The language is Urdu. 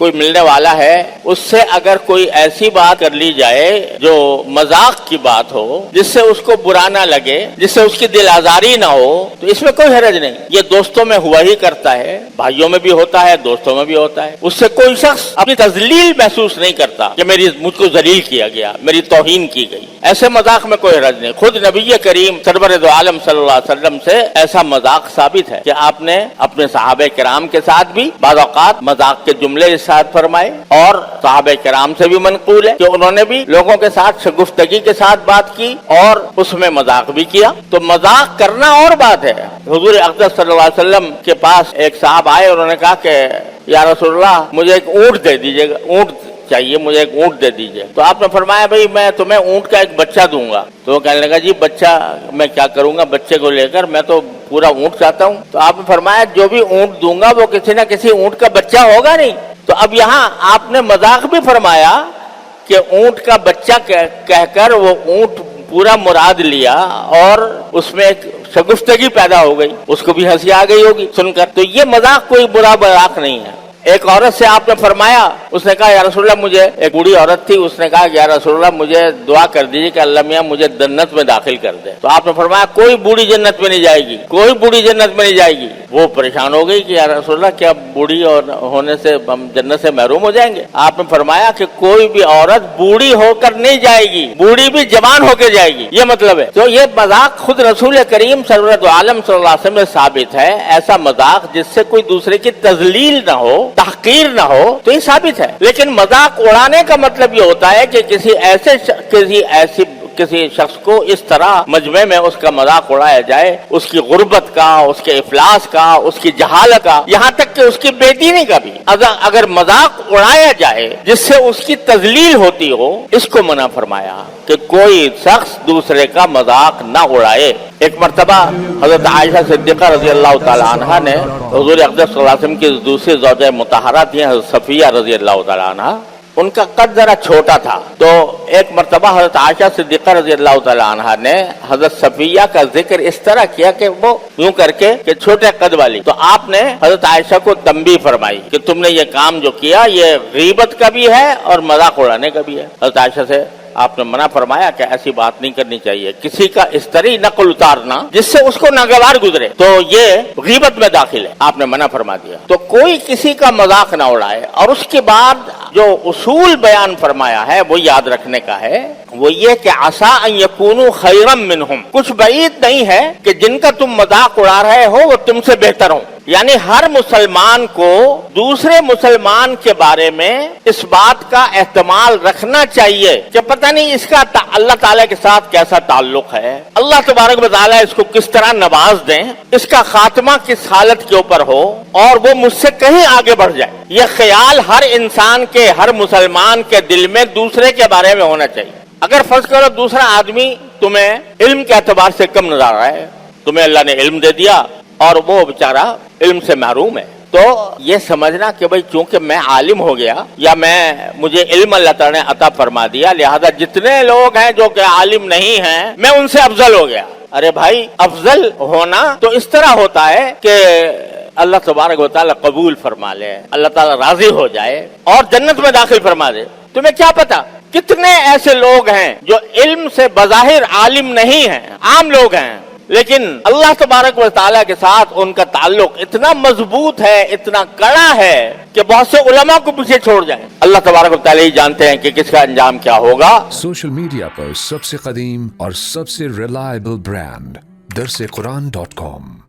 کوئی ملنے والا ہے اس سے اگر کوئی ایسی بات کر لی جائے جو مذاق کی بات ہو، جس سے اس کو برا نہ لگے، جس سے اس کی دل آزاری نہ ہو، تو اس میں کوئی حرج نہیں. یہ دوستوں میں ہوا ہی کرتا ہے، بھائیوں میں بھی ہوتا ہے، دوستوں میں بھی ہوتا ہے. اس سے کوئی شخص اپنی تذلیل محسوس نہیں کرتا کہ مجھ کو ذلیل کیا گیا، میری توہین کی گئی. ایسے مذاق میں کوئی حرج نہیں. خود نبی کریم سرور دو عالم صلی اللہ علیہ وسلم سے ایسا مذاق ثابت ہے کہ آپ نے اپنے صحابہ کرام کے ساتھ بھی بعض اوقات مذاق کے جملے ارشاد فرمائے، اور صحابہ کرام سے بھی منقول ہے کہ انہوں نے بھی لوگوں کے ساتھ شگفتگی کے ساتھ بات کی اور اس میں مذاق بھی کیا. تو مذاق کرنا اور بات ہے. حضور اقدس صلی اللہ علیہ وسلم کے پاس ایک صاحب آئے، انہوں نے کہا کہ یا رسول اللہ مجھے ایک اونٹ دے دیجیے گا، اونٹ چاہیے، مجھے ایک اونٹ دے دیجیے. تو آپ نے فرمایا بھئی میں تمہیں اونٹ کا ایک بچہ دوں گا. تو وہ کہنے لگا جی بچہ میں کیا کروں گا بچے کو لے کر، میں تو پورا اونٹ چاہتا ہوں. تو آپ نے فرمایا جو بھی اونٹ دوں گا وہ کسی نہ کسی اونٹ کا بچہ ہوگا نہیں. تو اب یہاں آپ نے مذاق بھی فرمایا کہ اونٹ کا بچہ کہہ کر وہ اونٹ پورا مراد لیا اور اس میں ایک شگفتگی پیدا ہو گئی، اس کو بھی ہنسی آ گئی ہوگی سن کر. تو یہ مذاق کوئی برا مذاق نہیں ہے. ایک عورت سے آپ نے فرمایا، اس نے کہا یا رسول اللہ مجھے، ایک بوڑھی عورت تھی، اس نے کہا یا رسول اللہ مجھے دعا کر دیجیے کہ اللہ میاں مجھے جنت میں داخل کر دے. تو آپ نے فرمایا کوئی بوڑھی جنت میں نہیں جائے گی، کوئی بوڑھی جنت میں نہیں جائے گی. وہ پریشان ہو گئی کہ یا رسول اللہ کیا بوڑھی ہونے سے ہم جنت سے محروم ہو جائیں گے؟ آپ نے فرمایا کہ کوئی بھی عورت بوڑھی ہو کر نہیں جائے گی، بوڑھی بھی جوان ہو کے جائے گی، یہ مطلب ہے. تو یہ مذاق خود رسول کریم سرورت عالم صلی اللہ علیہ وسلم میں ثابت ہے. ایسا مذاق جس سے کوئی دوسرے کی تذلیل نہ ہو، تحقیر نہ ہو، تو یہ ثابت ہے. لیکن مذاق اڑانے کا مطلب یہ ہوتا ہے کہ کسی شخص کو اس طرح مجمع میں اس کا مذاق اڑایا جائے، اس کی غربت کا، اس کے افلاس کا، اس کی جہالت کا، یہاں تک کہ اس کی بے دینی کا بھی اگر مذاق اڑایا جائے جس سے اس کی تذلیل ہوتی ہو، اس کو منع فرمایا کہ کوئی شخص دوسرے کا مذاق نہ اڑائے. ایک مرتبہ حضرت عائشہ صدیقہ رضی اللہ تعالی عنہا نے حضور اقدس صلی اللہ علیہ وسلم کی دوسری زوجہ مطہرہ تھی حضرت صفیہ رضی اللہ تعالی عنہا، ان کا قد ذرا چھوٹا تھا. تو ایک مرتبہ حضرت عائشہ صدیقہ رضی اللہ تعالی عنہا نے حضرت صفیہ کا ذکر اس طرح کیا کہ وہ یوں کر کے کہ چھوٹے قد والی. تو آپ نے حضرت عائشہ کو تنبیہ فرمائی کہ تم نے یہ کام جو کیا یہ غیبت کا بھی ہے اور مذاق اڑانے کا بھی ہے. حضرت عائشہ سے آپ نے منع فرمایا کہ ایسی بات نہیں کرنی چاہیے، کسی کا اس طرح نقل اتارنا جس سے اس کو ناگوار گزرے تو یہ غیبت میں داخل ہے، آپ نے منع فرما دیا. تو کوئی کسی کا مذاق نہ اڑائے. اور اس کے بعد جو اصول بیان فرمایا ہے وہ یاد رکھنے کا ہے، وہ یہ کہ عسیٰ ان یکونوا خیرا منہم، کچھ بعید نہیں ہے کہ جن کا تم مذاق اڑا رہے ہو وہ تم سے بہتر ہوں. یعنی ہر مسلمان کو دوسرے مسلمان کے بارے میں اس بات کا احتمال رکھنا چاہیے کہ پتہ نہیں اس کا اللہ تعالیٰ کے ساتھ کیسا تعلق ہے، اللہ تبارک و تعالیٰ اس کو کس طرح نواز دیں، اس کا خاتمہ کس حالت کے اوپر ہو اور وہ مجھ سے کہیں آگے بڑھ جائے. یہ خیال ہر انسان کے، ہر مسلمان کے دل میں دوسرے کے بارے میں ہونا چاہیے. اگر فرض کرو دوسرا آدمی تمہیں علم کے اعتبار سے کم نظر آ رہا ہے، تمہیں اللہ نے علم دے دیا اور وہ بیچارہ علم سے محروم ہے، تو یہ سمجھنا کہ بھئی چونکہ میں عالم ہو گیا یا مجھے علم اللہ تعالیٰ نے عطا فرما دیا لہذا جتنے لوگ ہیں جو کہ عالم نہیں ہیں میں ان سے افضل ہو گیا. ارے بھائی افضل ہونا تو اس طرح ہوتا ہے کہ اللہ تبارک و تعالیٰ قبول فرما لے، اللہ تعالیٰ راضی ہو جائے اور جنت میں داخل فرما دے. تمہیں کیا پتا کتنے ایسے لوگ ہیں جو علم سے بظاہر عالم نہیں ہیں، عام لوگ ہیں، لیکن اللہ تبارک و تعالیٰ کے ساتھ ان کا تعلق اتنا مضبوط ہے، اتنا کڑا ہے کہ بہت سے علماء کو پیچھے چھوڑ جائیں. اللہ تبارک و تعالیٰ ہی جانتے ہیں کہ کس کا انجام کیا ہوگا. سوشل میڈیا پر سب سے قدیم اور سب سے ریلائبل برانڈ درسقرآن.com